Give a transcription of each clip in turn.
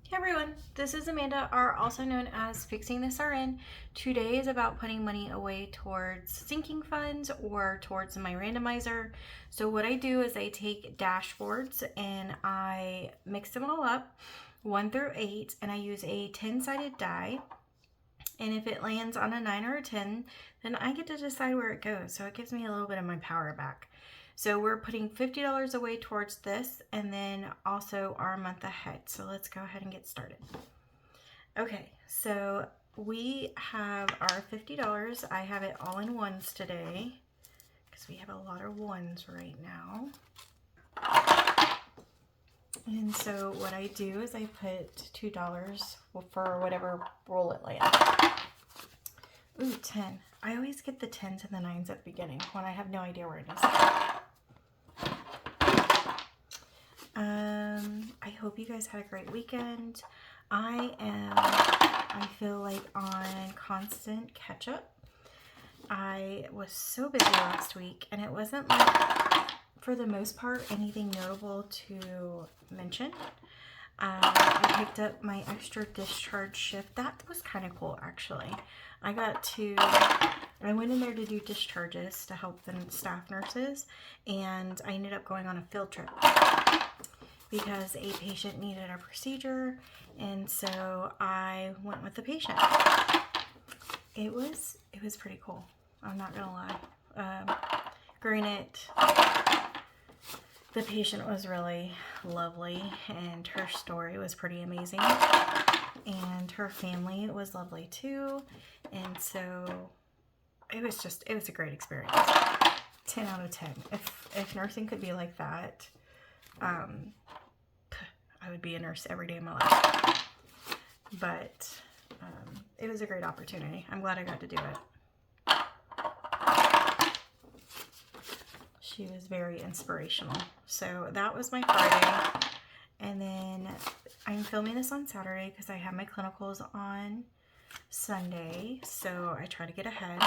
Hey everyone, this is Amanda, also known as Fixing This RN. Today is about putting money away towards sinking funds or towards my randomizer. So what I do is I take dashboards and I mix them all up, 1 through 8, and I use a 10-sided die. And if it lands on a 9 or a 10, then I get to decide where it goes. So it gives me a little bit of my power back. So we're putting $50 away towards this and then also our month ahead. So let's go ahead and get started. Okay, so we have our $50. I have it all in ones today because we have a lot of ones right now. And so what I do is I put $2 for whatever roll it lands. Ooh, 10. I always get the 10s and the 9s at the beginning when I have no idea where it is. I hope you guys had a great weekend. I feel like on constant catch up. I was so busy last week and it wasn't like, for the most part, anything notable to mention. I picked up my extra discharge shift. That was kind of cool, actually. I went in there to do discharges to help the staff nurses, and I ended up going on a field trip because a patient needed a procedure, and so I went with the patient. It was pretty cool. I'm not gonna lie. Granted, the patient was really lovely and her story was pretty amazing, and her family was lovely too, and so it was a great experience. 10 out of 10. If nursing could be like that, I would be a nurse every day of my life. But it was a great opportunity. I'm glad I got to do it. She was very inspirational. So that was my Friday. And then I'm filming this on Saturday because I have my clinicals on Sunday. So I try to get ahead.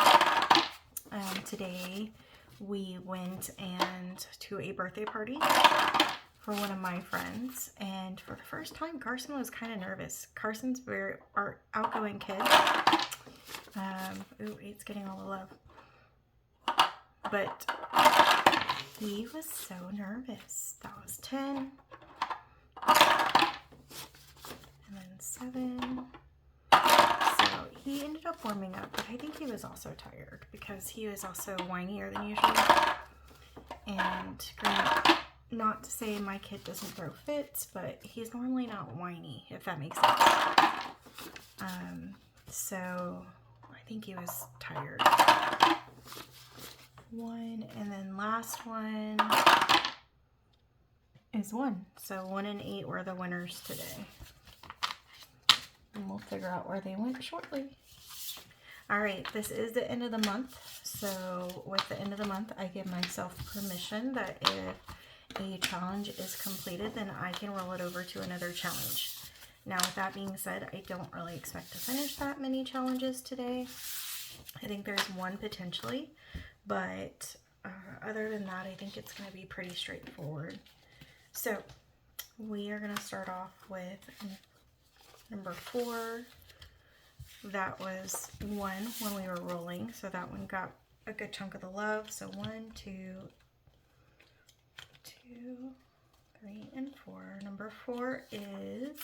Today we went to a birthday party for one of my friends. And for the first time, Carson was kind of nervous. Carson's very outgoing kid. Ooh, 8's getting all the love. But he was so nervous. That was 10. And then 7. So he ended up warming up, but I think he was also tired because he was also whinier than usual. And not to say my kid doesn't throw fits, but he's normally not whiny, if that makes sense. So I think he was tired. 1, and then last one is 1. So 1 and 8 were the winners today. And we'll figure out where they went shortly. All right, this is the end of the month. So with the end of the month, I give myself permission that if a challenge is completed, then I can roll it over to another challenge. Now, with that being said, I don't really expect to finish that many challenges today. I think there's one potentially, but other than that, I think it's going to be pretty straightforward. So we are going to start off with number 4. That was 1 when we were rolling, so that one got a good chunk of the love. So 1, 2, 3, and 4. Number 4 is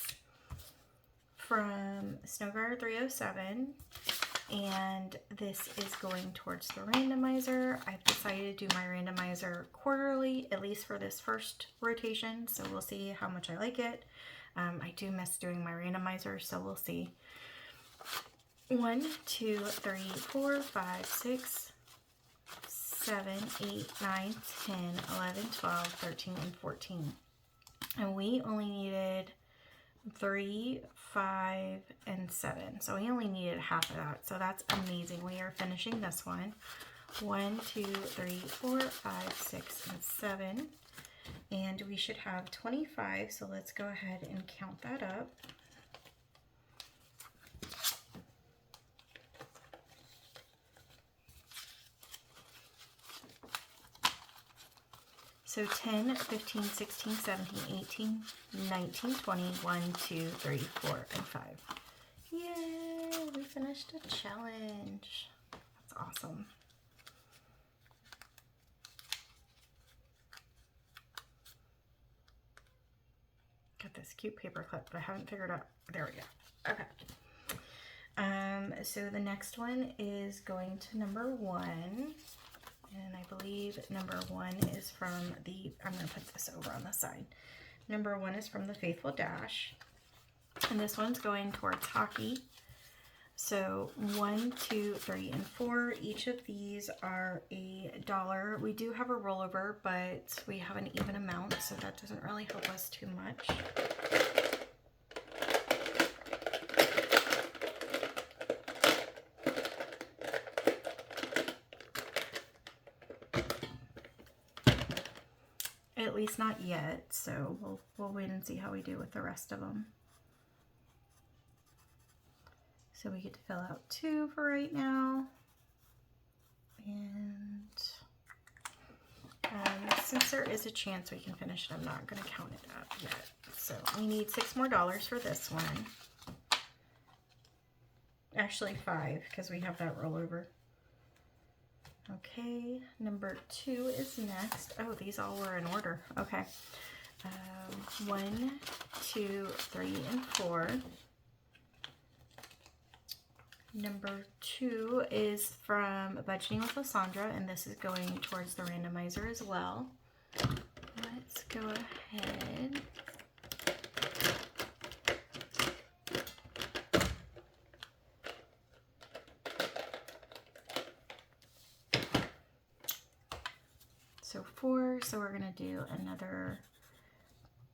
from Snowguard 307. And this is going towards the randomizer. I've decided to do my randomizer quarterly, at least for this first rotation, so we'll see how much I like it. I do miss doing my randomizer, so we'll see. 1, 2, 3, 4, 5, 6, 7, 8, 9, 10, 11, 12, 13, and 14. And we only needed 3, 5, and 7. So we only needed half of that. So that's amazing. We are finishing this one. 1, 2, 3, 4, 5, 6, and 7. And we should have 25. So let's go ahead and count that up. So 10, 15, 16, 17, 18, 19, 20, 1, 2, 3, 4, and 5. Yay! We finished a challenge. That's awesome. Got this cute paper clip, but I haven't figured out. There we go. Okay. So the next one is going to number 1. And I believe number 1 is from the, I'm going to put this over on the side. Number 1 is from the Faithful Dash. And this one's going towards hockey. So 1, 2, 3, and 4. Each of these are $1. We do have a rollover, but we have an even amount, so that doesn't really help us too much. At least not yet, so we'll wait and see how we do with the rest of them. So we get to fill out 2 for right now. And since there is a chance we can finish it, I'm not going to count it up yet. So we need $6 more for this one. Actually 5, because we have that rollover. Okay, number 2 is next. Oh, these all were in order. Okay. 1, 2, 3, and 4. Number 2 is from Budgeting with Lysandra, and this is going towards the randomizer as well. Let's go ahead. So 4, so we're going to do another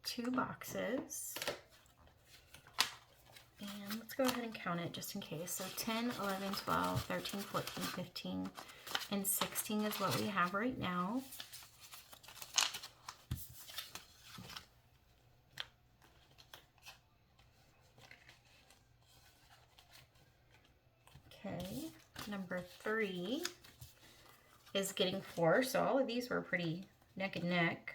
2 boxes. And let's go ahead and count it just in case. So 10, 11, 12, 13, 14, 15, and 16 is what we have right now. Okay, number 3 is getting 4, so all of these were pretty neck and neck.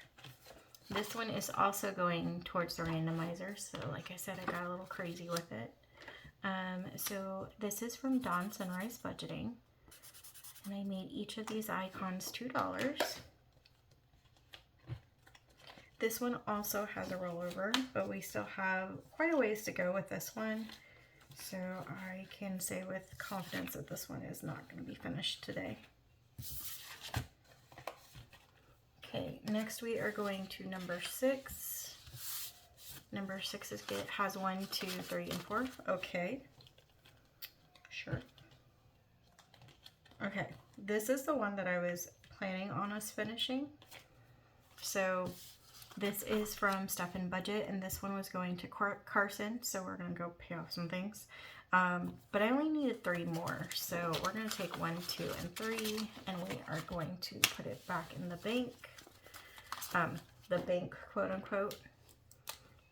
This one is also going towards the randomizer, so like I said, I got a little crazy with it. So this is from Dawn Sunrise Budgeting, and I made each of these icons $2. This one also has a rollover, but we still have quite a ways to go with this one. So I can say with confidence that this one is not going to be finished today. Okay, next we are going to number 6. Number 6 has 1, 2, 3, and 4. Okay. Sure. Okay, this is the one that I was planning on us finishing. So this is from Stuff and Budget, and this one was going to Carson, so we're going to go pay off some things. But I only needed 3 more, so we're going to take 1, 2, and 3, and we are going to put it back in the bank. The bank, quote unquote,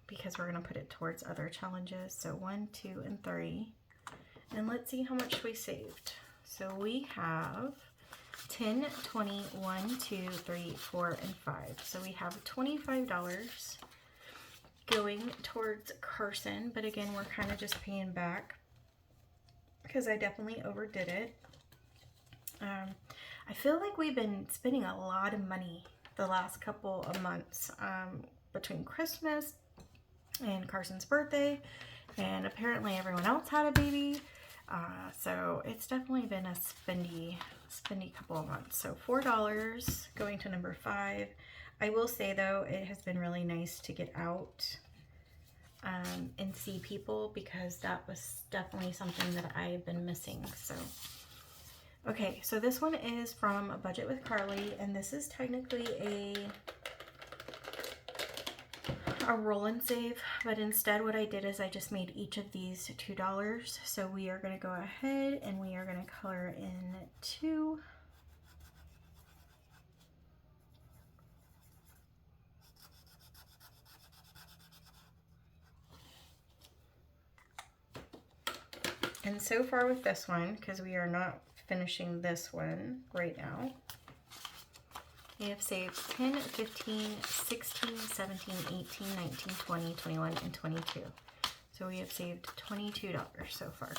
because we're going to put it towards other challenges. So 1, 2, and 3. And let's see how much we saved. So we have 10, 20, 1, 2, 3, 4, and 5. So we have $25 going towards Carson, but again, we're kind of just paying back because I definitely overdid it. I feel like we've been spending a lot of money the last couple of months between Christmas and Carson's birthday, and apparently everyone else had a baby. So it's definitely been a spendy couple of months. So $4 going to number 5. I will say though, it has been really nice to get out and see people, because that was definitely something that I've been missing. So okay, so this one is from A Budget with Carly, and this is technically a roll and save, but instead what I did is I just made each of these $2. So we are going to go ahead and we are going to color in 2. And so far with this one, because we are not finishing this one right now, We have saved 10, 15, 16, 17, 18, 19, 20, 21, and 22. So we have saved $22 so far.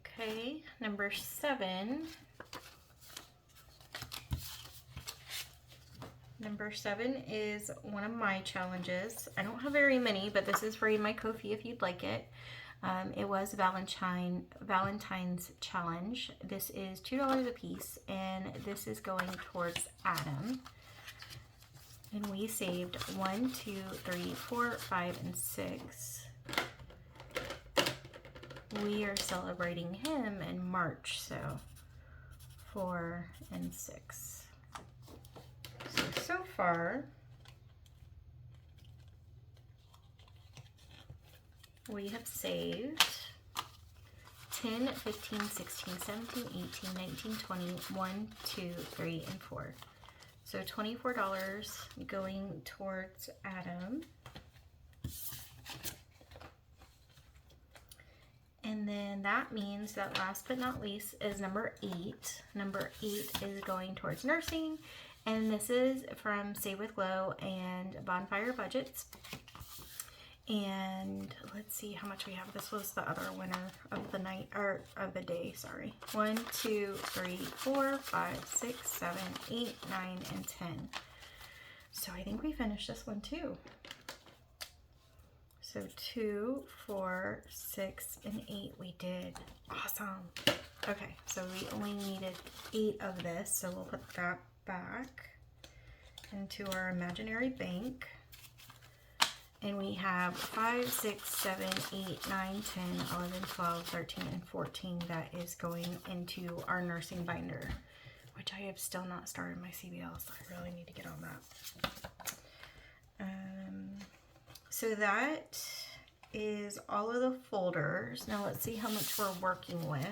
Okay, number 7. Number 7 is one of my challenges. I don't have very many, but this is for my Ko-fi if you'd like it. It was Valentine's challenge. This is $2 a piece, and this is going towards Adam. And we saved 1, 2, 3, 4, 5, and 6. We are celebrating him in March, so 4 and 6. So far, we have saved 10, 15, 16, 17, 18, 19, 20, 1, 2, 3, and 4. So $24 going towards Adam. And then that means that last but not least is number 8. Number 8 is going towards nursing. And this is from Save with Glow and Bonfire Budgets. And let's see how much we have. This was the other winner of the night, or of the day, sorry. 1, 2, 3, 4, 5, 6, 7, 8, 9, and 10. So I think we finished this one too. So 2, 4, 6, and 8 we did. Awesome. Okay, so we only needed 8 of this, so we'll put that back into our imaginary bank. And we have 5, 6, 7, 8, 9, 10, 11, 12, 13, and 14 that is going into our nursing binder, which I have still not started my CBL, so I really need to get on that. So that is all of the folders. Now let's see how much we're working with.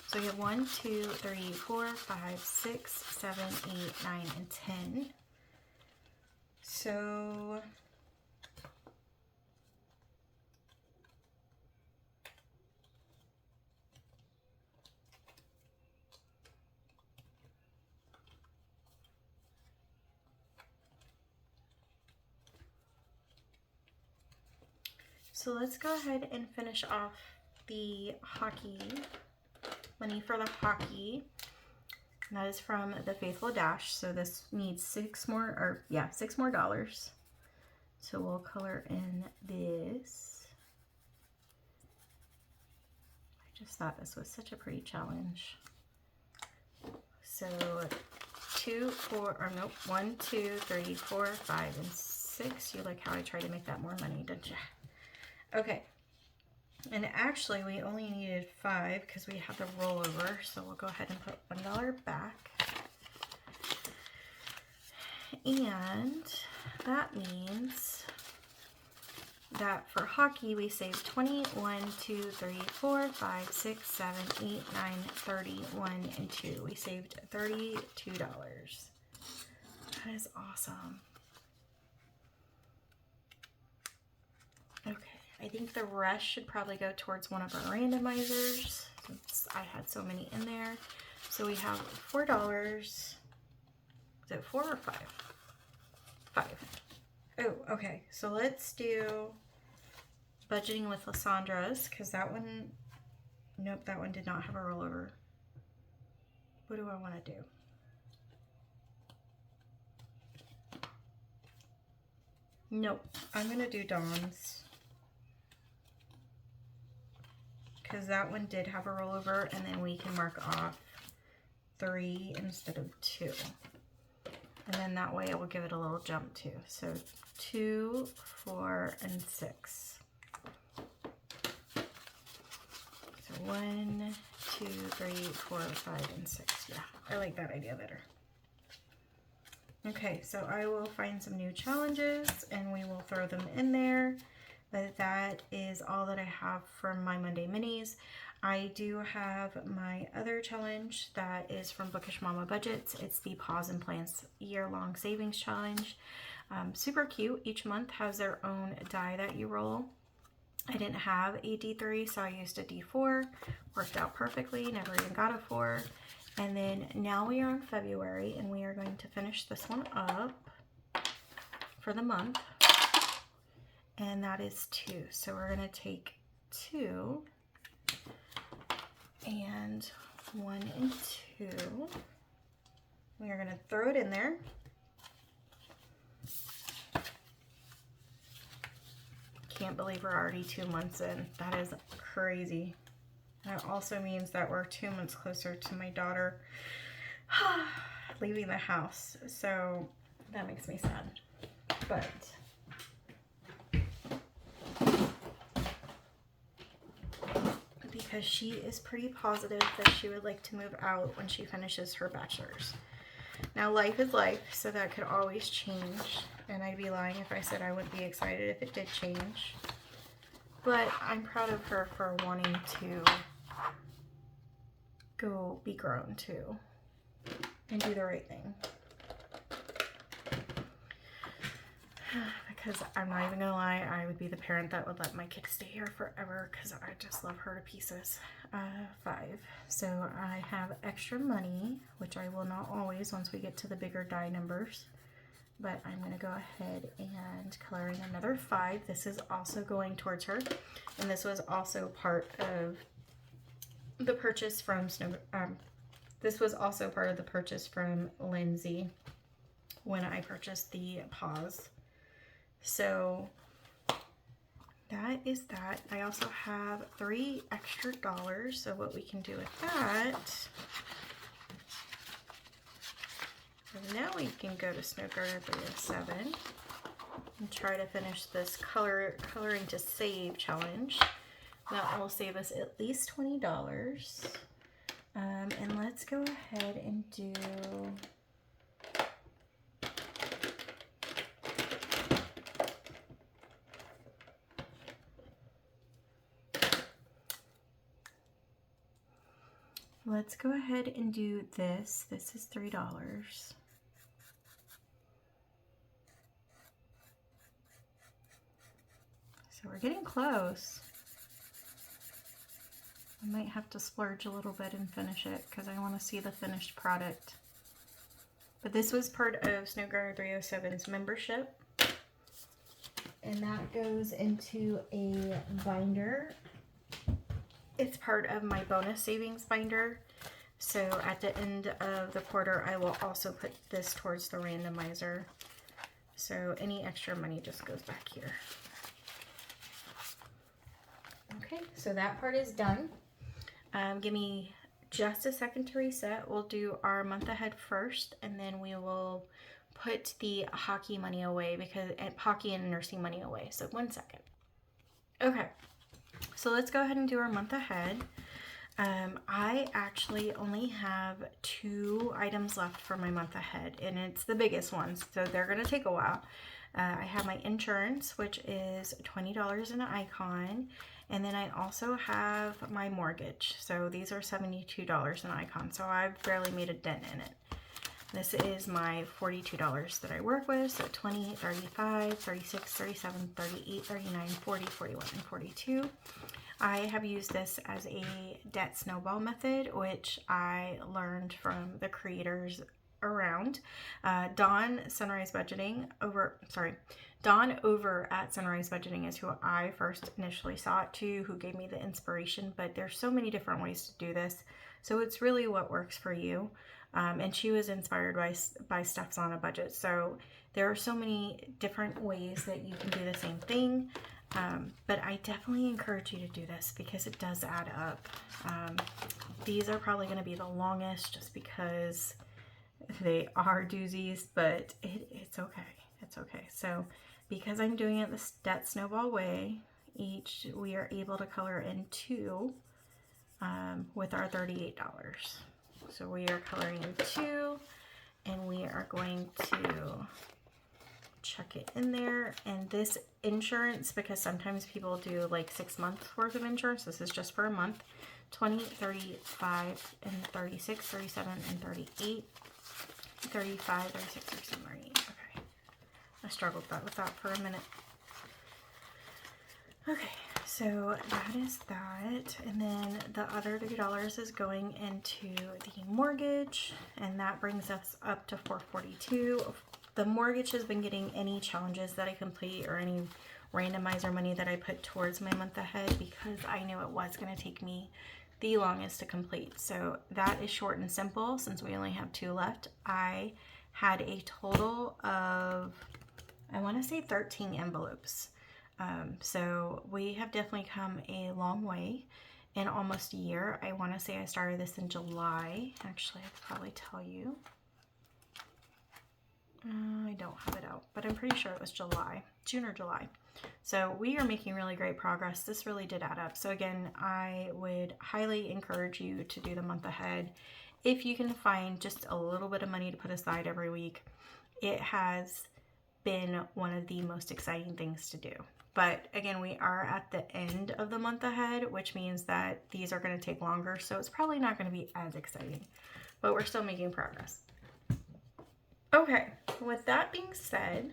So we have 1, 2, 3, 4, 5, 6, 7, 8, 9, and 10. So let's go ahead and finish off the hockey, money for the hockey. And that is from the Faithful Dash. So this needs 6 more dollars. So we'll color in this. I just thought this was such a pretty challenge. So 1, 2, 3, 4, 5, and 6. You like how I try to make that more money, don't you? Okay, and actually we only needed 5 because we had the rollover, so we'll go ahead and put $1 back. And that means that for hockey we saved 20, 1, 2, 3, 4, 5, 6, 7, 8, 9, 30, 1, and 2. We saved $32. That is awesome. Okay. I think the rest should probably go towards one of our randomizers since I had so many in there. So we have $4. Is it 4 or 5? 5. Oh, okay. So let's do budgeting with Lissandra's because that one, nope, that one did not have a rollover. What do I want to do? Nope, I'm going to do Dawn's. Because that one did have a rollover, and then we can mark off 3 instead of 2. And then that way it will give it a little jump too. So 2, 4, and 6. So 1, 2, 3, 4, 5, and 6. Yeah, I like that idea better. Okay, so I will find some new challenges and we will throw them in there. But that is all that I have from my Monday minis. I do have my other challenge that is from Bookish Mama Budgets. It's the Pause and Plans year-long savings challenge. Super cute. Each month has their own die that you roll. I didn't have a D3, so I used a D4. Worked out perfectly, never even got a 4. And then now we are in February, and we are going to finish this one up for the month. And that is 2. So we're going to take 2 and 1 and 2. We are going to throw it in there. Can't believe we're already 2 months in. That is crazy. That also means that we're 2 months closer to my daughter leaving the house. So that makes me sad. But because she is pretty positive that she would like to move out when she finishes her bachelor's. Now, life is life, so that could always change, and I'd be lying if I said I wouldn't be excited if it did change. But I'm proud of her for wanting to go be grown too and do the right thing. Because I'm not even gonna lie, I would be the parent that would let my kid stay here forever because I just love her to pieces. 5. So I have extra money, which I will not always once we get to the bigger die numbers. But I'm gonna go ahead and color in another 5. This is also going towards her, and this was also part of the purchase from this was also part of the purchase from Lindsay when I purchased the paws. So that is that. I also have $3 extra. So what we can do with that, now we can go to Snow Garden 307 and try to finish this coloring to save challenge. That will save us at least $20. And let's go ahead and do this. This is $3. So we're getting close. I might have to splurge a little bit and finish it because I want to see the finished product. But this was part of Snow Garden 307's membership. And that goes into a binder. It's part of my bonus savings binder. So at the end of the quarter, I will also put this towards the randomizer. So any extra money just goes back here. Okay, so that part is done. Give me just a second to reset. We'll do our month ahead first, and then we will put the hockey money away, because hockey and nursing money away. So 1 second. Okay, so let's go ahead and do our month ahead. I actually only have 2 items left for my month ahead, and it's the biggest ones, so they're going to take a while. I have my insurance, which is $20 an icon, and then I also have my mortgage. So these are $72 an icon, so I've barely made a dent in it. This is my $42 that I work with, so 20, 35, 36, 37, 38, 39, 40, 41, and 42. I have used this as a debt snowball method, which I learned from the creators around. Dawn over at Sunrise Budgeting is who I first initially saw it to, who gave me the inspiration, but there's so many different ways to do this. So it's really what works for you. And she was inspired by Steph's on a Budget. So there are so many different ways that you can do the same thing. But I definitely encourage you to do this because it does add up. These are probably going to be the longest just because they are doozies, but it's okay. It's okay. So because I'm doing it the debt snowball way, we are able to color in 2 with our $38. So we are coloring in 2, and we are going to chuck it in there. And this insurance, because sometimes people do like 6 months worth of insurance, this is just for a month. 20, 35, and 36, 37, and 38, 35, 36, 37, 38. Okay, I struggled with that for a minute. Okay, So that is that. And then the other $3 is going into the mortgage, and that brings us up to $442. The mortgage has been getting any challenges that I complete or any randomizer money that I put towards my month ahead because I knew it was going to take me the longest to complete. So that is short and simple since we only have 2 left. I had a total of, I want to say 13 envelopes. So we have definitely come a long way in almost a year. I want to say I started this in July. Actually, I could probably tell you. I don't have it out, but I'm pretty sure it was June or July. So we are making really great progress. This really did add up. So again, I would highly encourage you to do the month ahead. If you can find just a little bit of money to put aside every week, it has been one of the most exciting things to do. But again, we are at the end of the month ahead, which means that these are going to take longer. So it's probably not going to be as exciting, but we're still making progress. Okay, with that being said,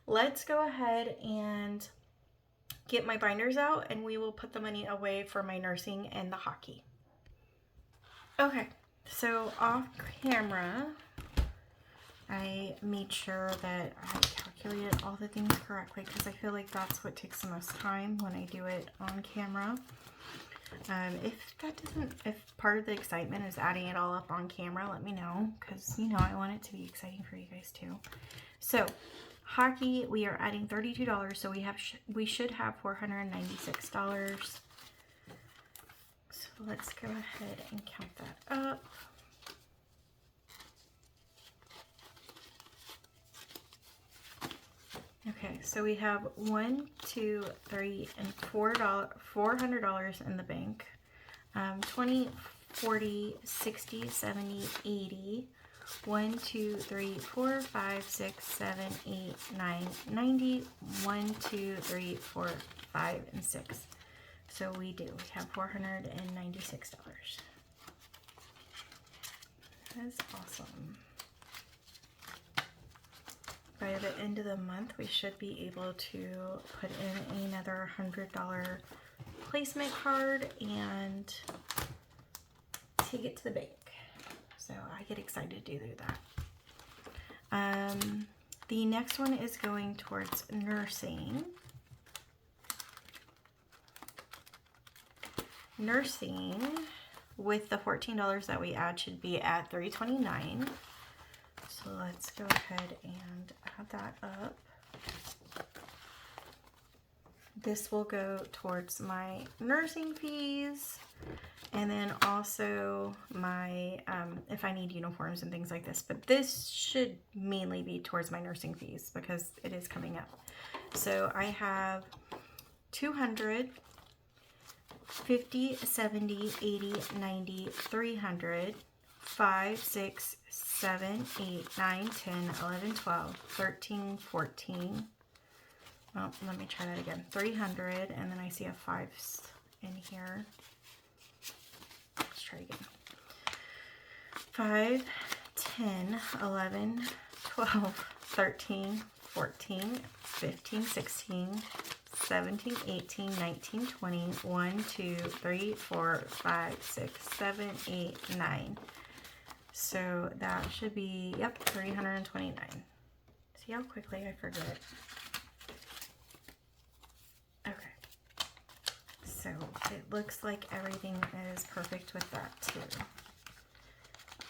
let's go ahead and get my binders out and we will put the money away for my nursing and the hockey. Okay, so off camera, I made sure that I calculated all the things correctly because I feel like that's what takes the most time when I do it on camera. If part of the excitement is adding it all up on camera, let me know because, you know, I want it to be exciting for you guys too. So hockey, we are adding $32, so we should have $496. So let's go ahead and count that up. Okay, so we have $1, $2, $3, and $400 in the bank. 20, 40, 60, 70, 80. 1, 2, 3, 4, 5, 6, 7, 8, 9, 90. 1, 2, 3, 4, 5, and 6. So we have $496. That's awesome. By the end of the month, we should be able to put in another $100 placement card and take it to the bank. So I get excited to do that. The next one is going towards nursing. Nursing, with the $14 that we add, should be at $329. So let's go ahead and add that up. This will go towards my nursing fees and then also my, if I need uniforms and things like this, but this should mainly be towards my nursing fees because it is coming up. So I have 200, 50, 70, 80, 90, 300, 5, 6, 7, 8, 9, 10, 11, 12, 13, 14. Oh, let me try that again. 300, and then I see a 5 in here. Let's try again. 5, 10, 11, 12, 13, 14, 15, 16, 17, 18, 19, 20, 1, 2, 3, 4, 5, 6, 7, 8, 9. So that should be, yep, 329. See how quickly I forget. Okay. So it looks like everything is perfect with that too.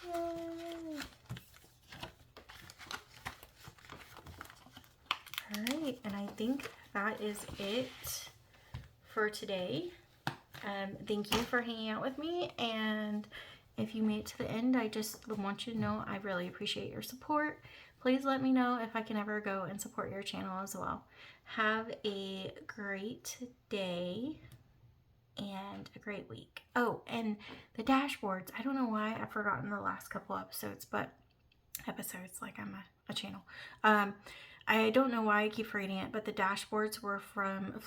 Yay. All right, and I think that is it for today. Thank you for hanging out with me, and if you made it to the end, I just want you to know I really appreciate your support. Please let me know if I can ever go and support your channel as well. Have a great day and a great week. Oh, and the dashboards. I don't know why I've forgotten the last couple episodes, but episodes like I'm a channel. I don't know why I keep forgetting it, but the dashboards were from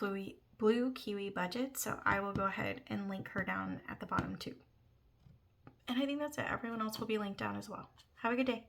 Blue Kiwi Budget, so I will go ahead and link her down at the bottom too. And I think that's it. Everyone else will be linked down as well. Have a good day.